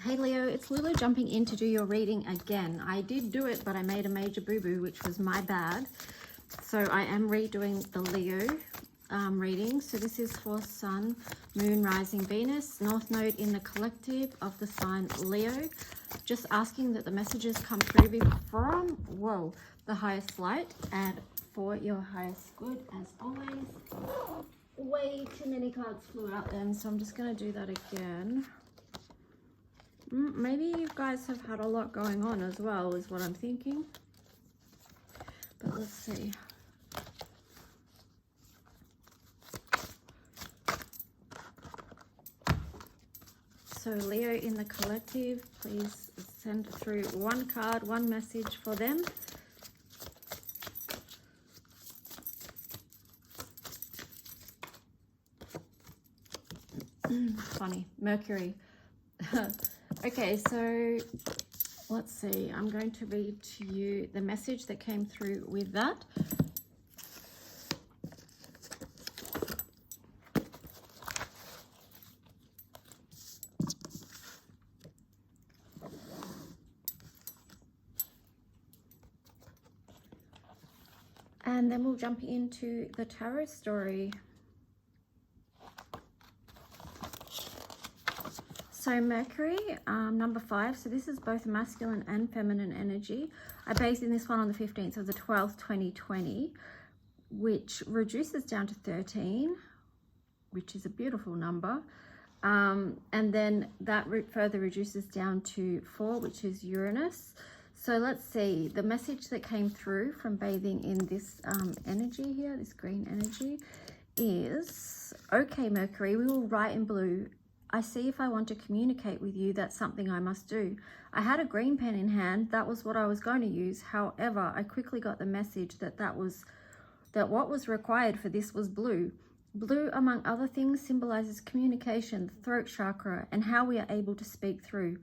Hey Leo, it's Lulu jumping in to do your reading again. I did do it, but I made a major boo-boo, which was my bad. So I am redoing the Leo reading. So this is for Sun, Moon, Rising, Venus, North Node in the collective of the sign Leo. Just asking that the messages come through from, whoa, the highest light and for your highest good as always. Way too many cards flew out then, so I'm just going to do that again. Maybe you guys have had a lot going on as well, is what I'm thinking. But let's see. So Leo in the collective, please send through one card, one message for them. Funny, Mercury. Okay, so let's see. I'm going to read to you the message that came through with that. And then we'll jump into the tarot story. So Mercury, number 5, so this is both masculine and feminine energy. I based in this one on the 15th of the 12th, 2020, which reduces down to 13, which is a beautiful number. And then that further reduces down to 4, which is Uranus. So let's see, the message that came through from bathing in this energy here, this green energy, is, okay, Mercury, we will write in blue. I see if I want to communicate with you, that's something I must do. I had a green pen in hand. That was what I was going to use. However, I quickly got the message that what was required for this was blue. Blue, among other things, symbolizes communication, the throat chakra, and how we are able to speak through.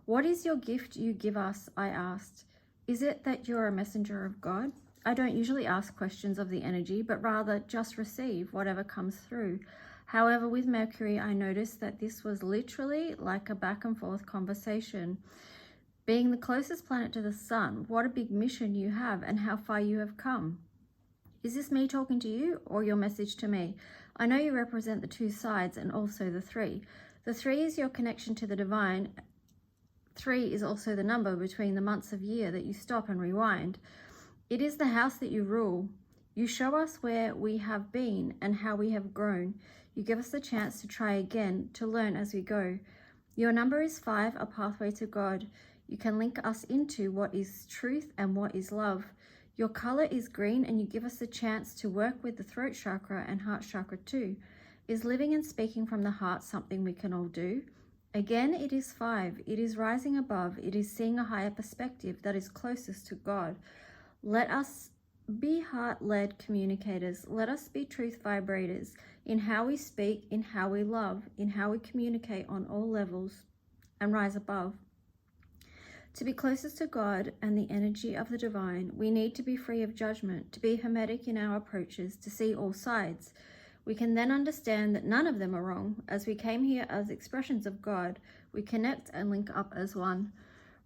What is your gift you give us? I asked. Is it that you're a messenger of God? I don't usually ask questions of the energy, but rather just receive whatever comes through. However, with Mercury, I noticed that this was literally like a back and forth conversation. Being the closest planet to the sun, what a big mission you have and how far you have come. Is this me talking to you or your message to me? I know you represent the 2 sides and also the 3. The 3 is your connection to the divine. 3 is also the number between the months of year that you stop and rewind. It is the house that you rule. You show us where we have been and how we have grown. You give us the chance to try again, to learn as we go. Your number is 5, a pathway to God. You can link us into what is truth and what is love. Your color is green and you give us the chance to work with the throat chakra and heart chakra too. Is living and speaking from the heart something we can all do? Again, it is 5. It is rising above. It is seeing a higher perspective that is closest to God. Let us be heart-led communicators. Let us be truth vibrators in how we speak, in how we love, in how we communicate on all levels and rise above. To be closest to God and the energy of the divine, we need to be free of judgment, to be hermetic in our approaches, to see all sides. We can then understand that none of them are wrong. As we came here as expressions of God, we connect and link up as one.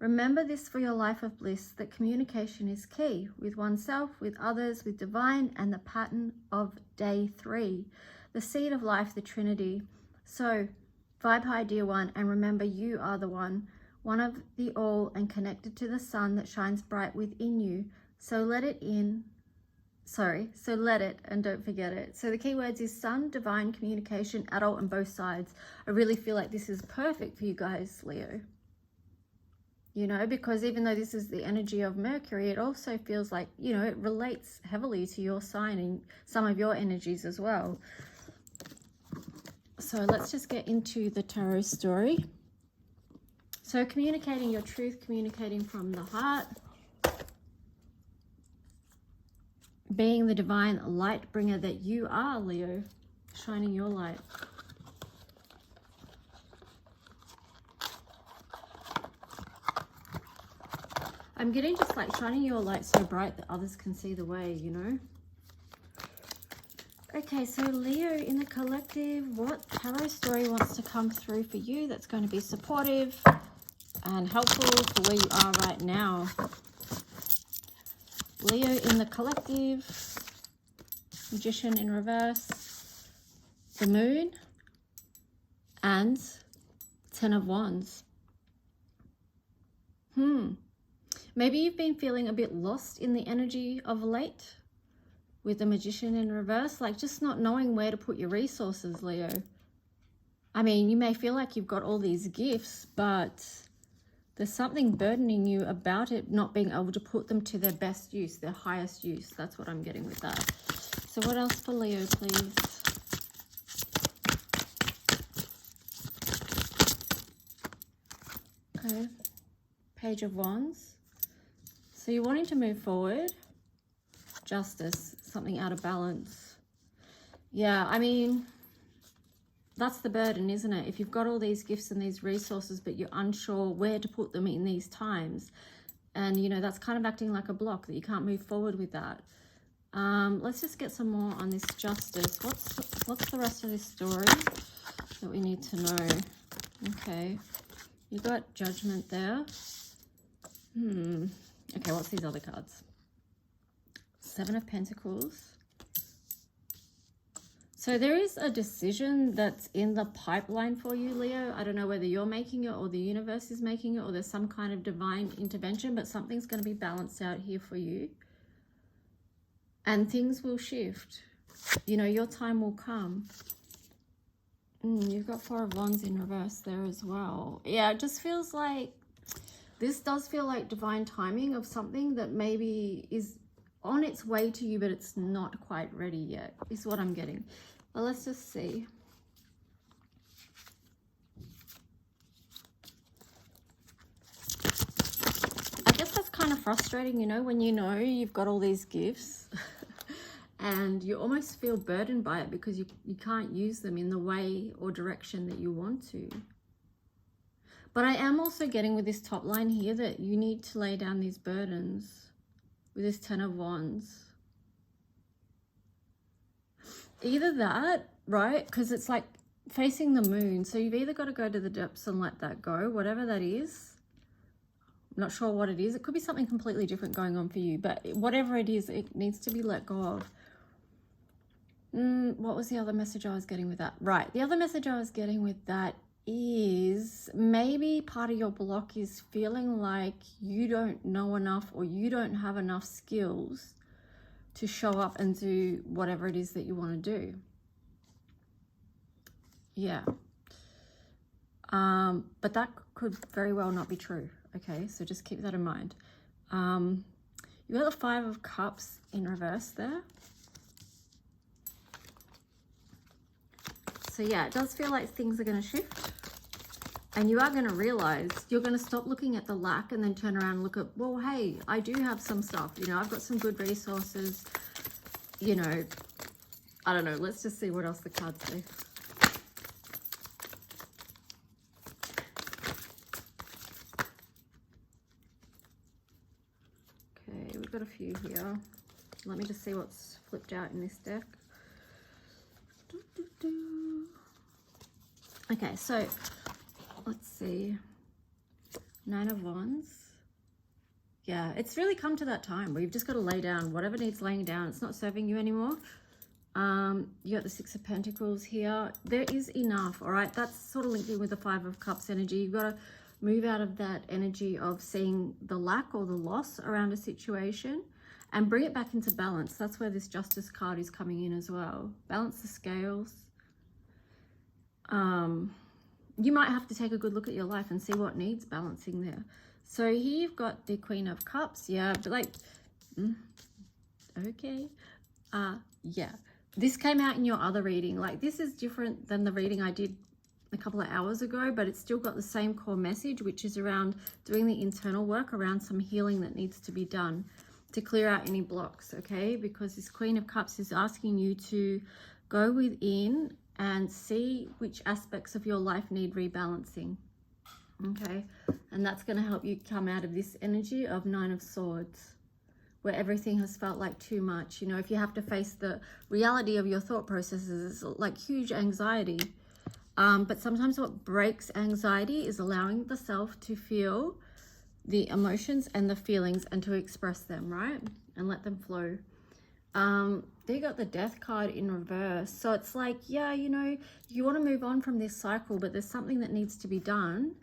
Remember this for your life of bliss, that communication is key with oneself, with others, with divine, and the pattern of day 3, the seed of life, the Trinity. So, vibe high, dear one, and remember you are the one of the all and connected to the sun that shines bright within you. So let it and don't forget it. So the keywords is sun, divine, communication, adult, and both sides. I really feel like this is perfect for you guys, Leo. You know, because even though this is the energy of Mercury, it also feels like, you know, it relates heavily to your sign and some of your energies as well. So let's just get into the tarot story. So communicating your truth, communicating from the heart, being the divine light bringer that you are, Leo, shining your light. I'm getting just like shining your light so bright that others can see the way, you know. Okay, so Leo in the collective, what tarot story wants to come through for you that's going to be supportive, and helpful for where you are right now. Leo in the collective, Magician in reverse, the Moon, and Ten of Wands. Maybe you've been feeling a bit lost in the energy of late with the Magician in reverse, like just not knowing where to put your resources, Leo. I mean, you may feel like you've got all these gifts, but there's something burdening you about it, not being able to put them to their best use, their highest use. That's what I'm getting with that. So what else for Leo, please? Okay. Page of Wands. So you're wanting to move forward. Justice, something out of balance. Yeah, I mean, that's the burden, isn't it? If you've got all these gifts and these resources, but you're unsure where to put them in these times, and you know, that's kind of acting like a block that you can't move forward with that. Let's just get some more on this Justice. What's the rest of this story that we need to know? Okay, you got Judgment there. Okay, what's these other cards? Seven of Pentacles. So there is a decision that's in the pipeline for you, Leo. I don't know whether you're making it or the universe is making it, or there's some kind of divine intervention, but something's going to be balanced out here for you. And things will shift. You know, your time will come. You've got Four of Wands in reverse there as well. Yeah, it just feels like, this does feel like divine timing of something that maybe is on its way to you, but it's not quite ready yet, is what I'm getting. Well, let's just see. I guess that's kind of frustrating, you know, when you know you've got all these gifts and you almost feel burdened by it because you can't use them in the way or direction that you want to. But I am also getting with this top line here that you need to lay down these burdens with this Ten of Wands. Either that, right? Because it's like facing the moon. So you've either got to go to the depths and let that go, whatever that is. I'm not sure what it is. It could be something completely different going on for you. But whatever it is, it needs to be let go of. What was the other message I was getting with that? Right. The other message I was getting with that is maybe part of your block is feeling like you don't know enough or you don't have enough skills to show up and do whatever it is that you want to do. Yeah. But that could very well not be true. Okay, so just keep that in mind. You got the Five of Cups in reverse there. So yeah, it does feel like things are going to shift. And you are going to realize, you're going to stop looking at the lack and then turn around and look at, well, hey, I do have some stuff. You know, I've got some good resources. You know, I don't know. Let's just see what else the cards say. Okay, we've got a few here. Let me just see what's flipped out in this deck. Okay, so let's see. Nine of Wands. Yeah, it's really come to that time where you've just got to lay down whatever needs laying down. It's not serving you anymore. You got the Six of Pentacles here. There is enough, all right? That's sort of linked in with the Five of Cups energy. You've got to move out of that energy of seeing the lack or the loss around a situation and bring it back into balance. That's where this Justice card is coming in as well. Balance the scales. You might have to take a good look at your life and see what needs balancing there. So here you've got the Queen of Cups. Yeah, but like, okay. Yeah, this came out in your other reading. Like, this is different than the reading I did a couple of hours ago, but it's still got the same core message, which is around doing the internal work, around some healing that needs to be done to clear out any blocks, okay? Because this Queen of Cups is asking you to go within and see which aspects of your life need rebalancing, okay? And that's going to help you come out of this energy of Nine of Swords, where everything has felt like too much. You know, if you have to face the reality of your thought processes, it's like huge anxiety. But sometimes what breaks anxiety is allowing the self to feel the emotions and the feelings and to express them, right? And let them flow. They got the Death card in reverse. So it's like, yeah, you know, you want to move on from this cycle, but there's something that needs to be done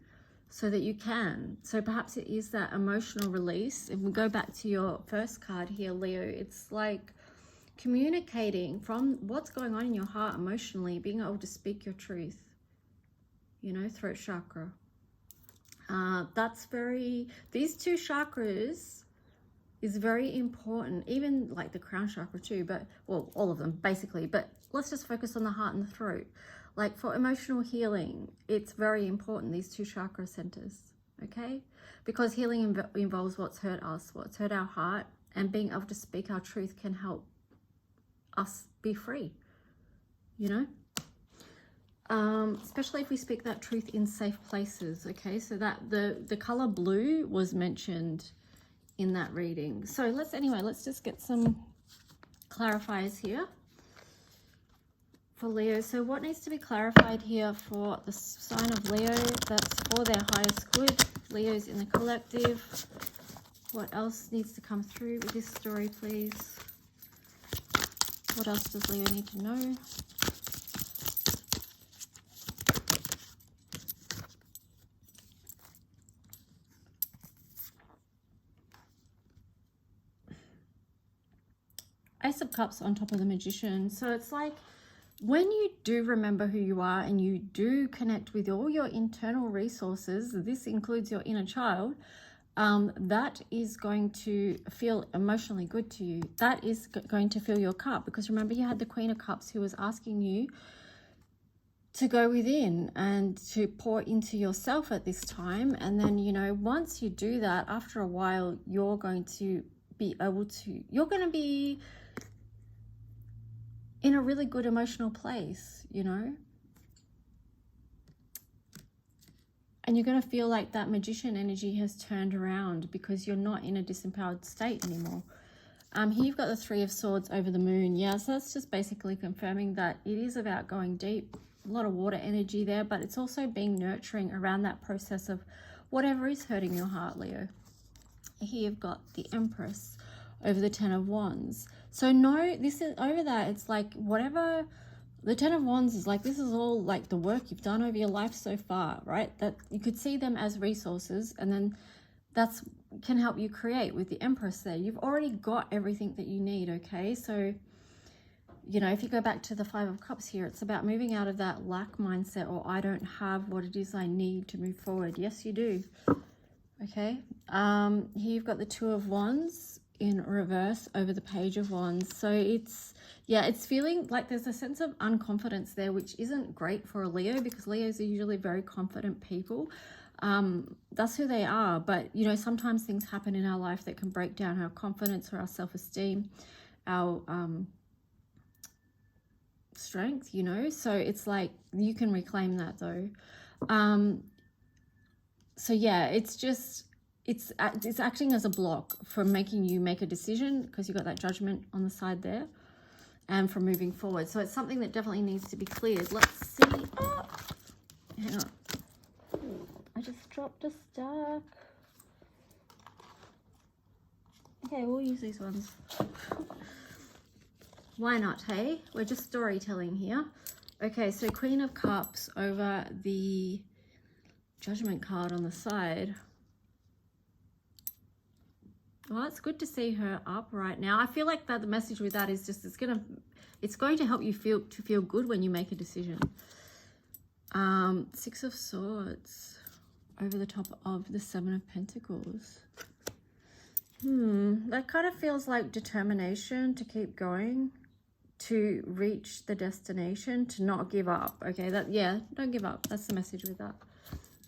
so that you can. So perhaps it is that emotional release. If we go back to your first card here, Leo, it's like communicating from what's going on in your heart emotionally, being able to speak your truth, you know, throat chakra. That's very, these two chakras is very important, even like the crown chakra too, but well, all of them basically, but let's just focus on the heart and the throat. Like for emotional healing, it's very important, these two chakra centers, okay? Because healing involves what's hurt us, what's hurt our heart, and being able to speak our truth can help us be free, you know? Especially if we speak that truth in safe places, okay? So that the color blue was mentioned in that reading. So let's just get some clarifiers here for Leo. So what needs to be clarified here for the sign of Leo? That's for their highest good. Leo's in the collective. What else needs to come through with this story, please? What else does Leo need to know? Ace of Cups on top of the Magician. So it's like when you do remember who you are and you do connect with all your internal resources, this includes your inner child, that is going to feel emotionally good to you. That is going to fill your cup, because remember you had the Queen of Cups who was asking you to go within and to pour into yourself at this time. And then, you know, once you do that, after a while, you're going to be able to, you're going to be in a really good emotional place, you know, and you're going to feel like that Magician energy has turned around because you're not in a disempowered state anymore. Here you've got the Three of Swords over the Moon. Yeah, so that's just basically confirming that it is about going deep. A lot of water energy there, but it's also being nurturing around that process of whatever is hurting your heart, Leo. Here you've got the Empress over the Ten of Wands. So no, this is over that. It's like whatever, the Ten of Wands is like, this is all like the work you've done over your life so far, right? That you could see them as resources, and then that's can help you create with the Empress there. You've already got everything that you need, okay? So, you know, if you go back to the Five of Cups here, it's about moving out of that lack mindset, or I don't have what it is I need to move forward. Yes, you do. Okay. Here you've got the Two of Wands in reverse over the Page of Wands. So it's, yeah, it's feeling like there's a sense of unconfidence there, which isn't great for a Leo, because Leos are usually very confident people. That's who they are. But, you know, sometimes things happen in our life that can break down our confidence or our self-esteem, our strength, you know. So it's like you can reclaim that though. So yeah, it's just, it's acting as a block from making you make a decision, because you've got that Judgment on the side there, and from moving forward. So it's something that definitely needs to be cleared. Let's see. Oh, hang on. I just dropped a stack. Okay, we'll use these ones. Why not, hey? We're just storytelling here. Okay, so Queen of Cups over the Judgment card on the side. Well, it's good to see her up right now. I feel like that the message with that is just it's going to help you feel good when you make a decision. Six of Swords over the top of the Seven of Pentacles. That kind of feels like determination to keep going, to reach the destination, to not give up. Okay, don't give up. That's the message with that.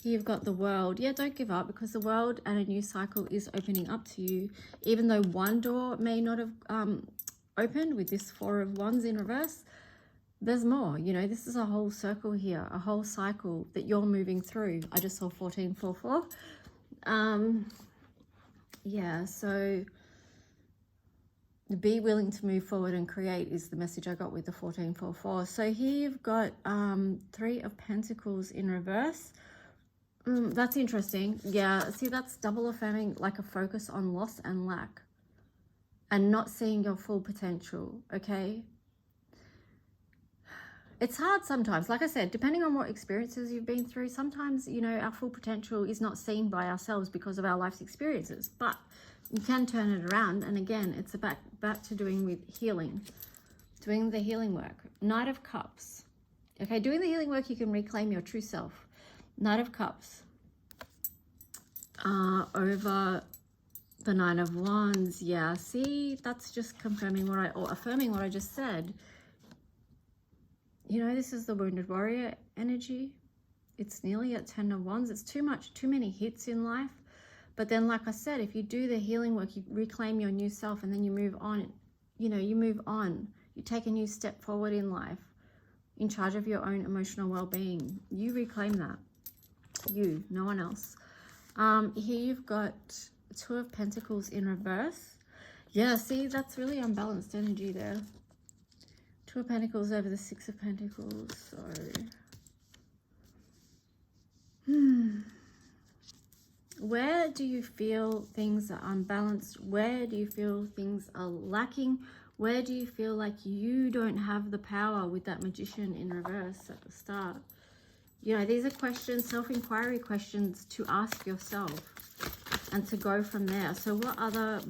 You've got the World. Yeah, don't give up, because the world and a new cycle is opening up to you. Even though one door may not have opened with this Four of Wands in reverse, there's more. You know, this is a whole circle here, a whole cycle that you're moving through. I just saw 1444. Yeah, so Be willing to move forward and create is the message I got with the 1444. So here you've got 3 of Pentacles in reverse. That's interesting. Yeah, see, that's double affirming like a focus on loss and lack and not seeing your full potential, okay? It's hard sometimes. Like I said, depending on what experiences you've been through, sometimes, you know, our full potential is not seen by ourselves because of our life's experiences, but you can turn it around. And again, it's back to doing with healing, doing the healing work. Knight of Cups. Okay, doing the healing work, you can reclaim your true self. Knight of Cups. Over the 9 of Wands. Yeah, see, that's just confirming or affirming what I just said. You know, this is the wounded warrior energy. It's nearly at 10 of Wands. It's too many hits in life. But then, like I said, if you do the healing work, you reclaim your new self and then you move on. You know, you move on. You take a new step forward in life, in charge of your own emotional well-being. You reclaim that. You, no one else. Here you've got 2 of Pentacles in reverse. Yeah, see, that's really unbalanced energy there. 2 of Pentacles over the 6 of Pentacles. So, where do you feel things are unbalanced? Where do you feel things are lacking? Where do you feel like you don't have the power with that Magician in reverse at the start? You know, these are questions, self-inquiry questions to ask yourself and to go from there. So what other...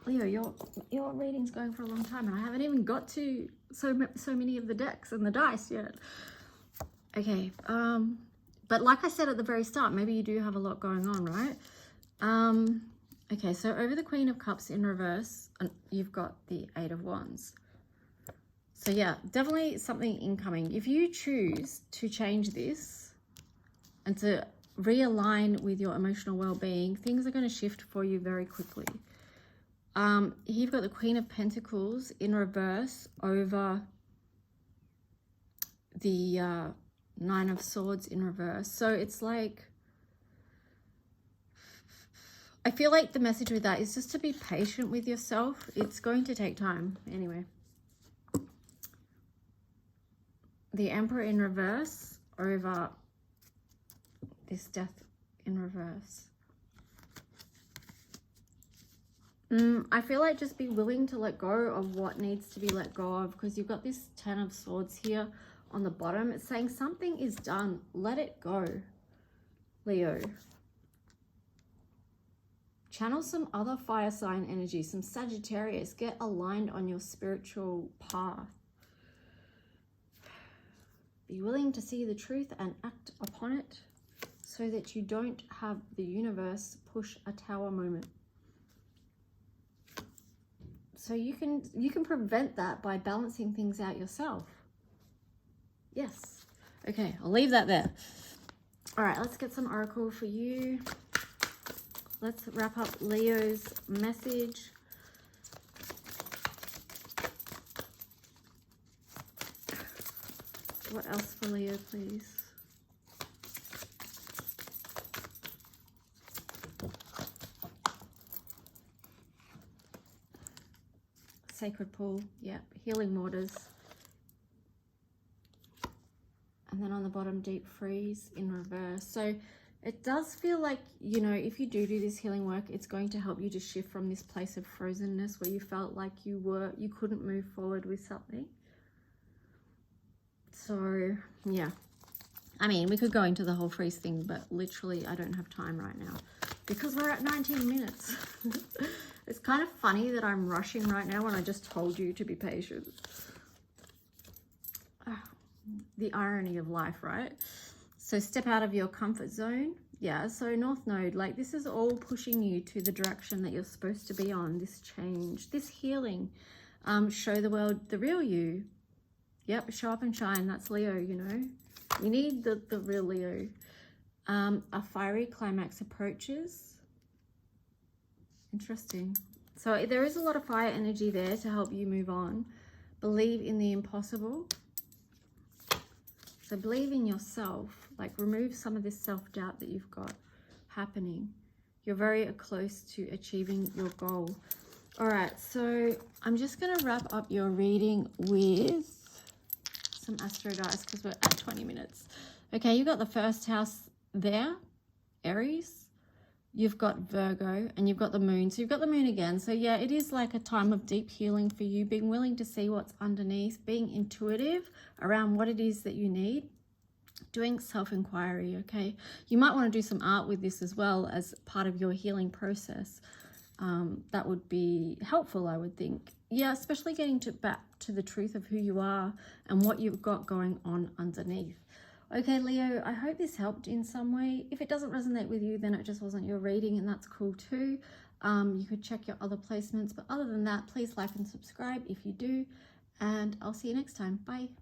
Leo, your reading's going for a long time and I haven't even got to so many of the decks and the dice yet. Okay, but like I said at the very start, maybe you do have a lot going on, right? Okay, so over the Queen of Cups in reverse, you've got the 8 of Wands. So yeah, definitely something incoming. If you choose to change this and to realign with your emotional well-being, things are going to shift for you very quickly. Here you've got the Queen of Pentacles in reverse over the 9 of Swords in reverse. So it's like, I feel like the message with that is just to be patient with yourself. It's going to take time. Anyway. The Emperor in reverse over this Death in reverse. I feel like just be willing to let go of what needs to be let go of, because you've got this 10 of Swords here on the bottom. It's saying something is done. Let it go, Leo. Channel some other fire sign energy, some Sagittarius. Get aligned on your spiritual path. Be willing to see the truth and act upon it so that you don't have the universe push a tower moment. So you can prevent that by balancing things out yourself. Yes. Okay, I'll leave that there. All right, let's get some oracle for you. Let's wrap up Leo's message. What else for Leo, please? Sacred Pool, yep. Healing Waters. And then on the bottom, Deep Freeze in reverse. So it does feel like, you know, if you do this healing work, it's going to help you to shift from this place of frozenness where you felt like you couldn't move forward with something. So, yeah. I mean, we could go into the whole freeze thing, but literally I don't have time right now because we're at 19 minutes. It's kind of funny that I'm rushing right now when I just told you to be patient. The irony of life, right? So step out of your comfort zone. Yeah, so North Node, like this is all pushing you to the direction that you're supposed to be on, this change, this healing. Show the world the real you. Yep, show up and shine. That's Leo, you know. You need the real Leo. A fiery climax approaches. Interesting. So there is a lot of fire energy there to help you move on. Believe in the impossible. So believe in yourself. Like remove some of this self-doubt that you've got happening. You're very close to achieving your goal. All right, so I'm just going to wrap up your reading with some astro dice because we're at 20 minutes. Okay, you've got the first house there, Aries. You've got Virgo and you've got the moon. So you've got the moon again. So yeah, it is like a time of deep healing for you, being willing to see what's underneath, being intuitive around what it is that you need, doing self-inquiry, okay? You might want to do some art with this as well as part of your healing process. That would be helpful, I would think. Yeah, especially getting back to the truth of who you are and what you've got going on underneath. Okay, Leo, I hope this helped in some way. If it doesn't resonate with you, then it just wasn't your reading, and that's cool too. You could check your other placements, but other than that, please like and subscribe if you do, and I'll see you next time. Bye.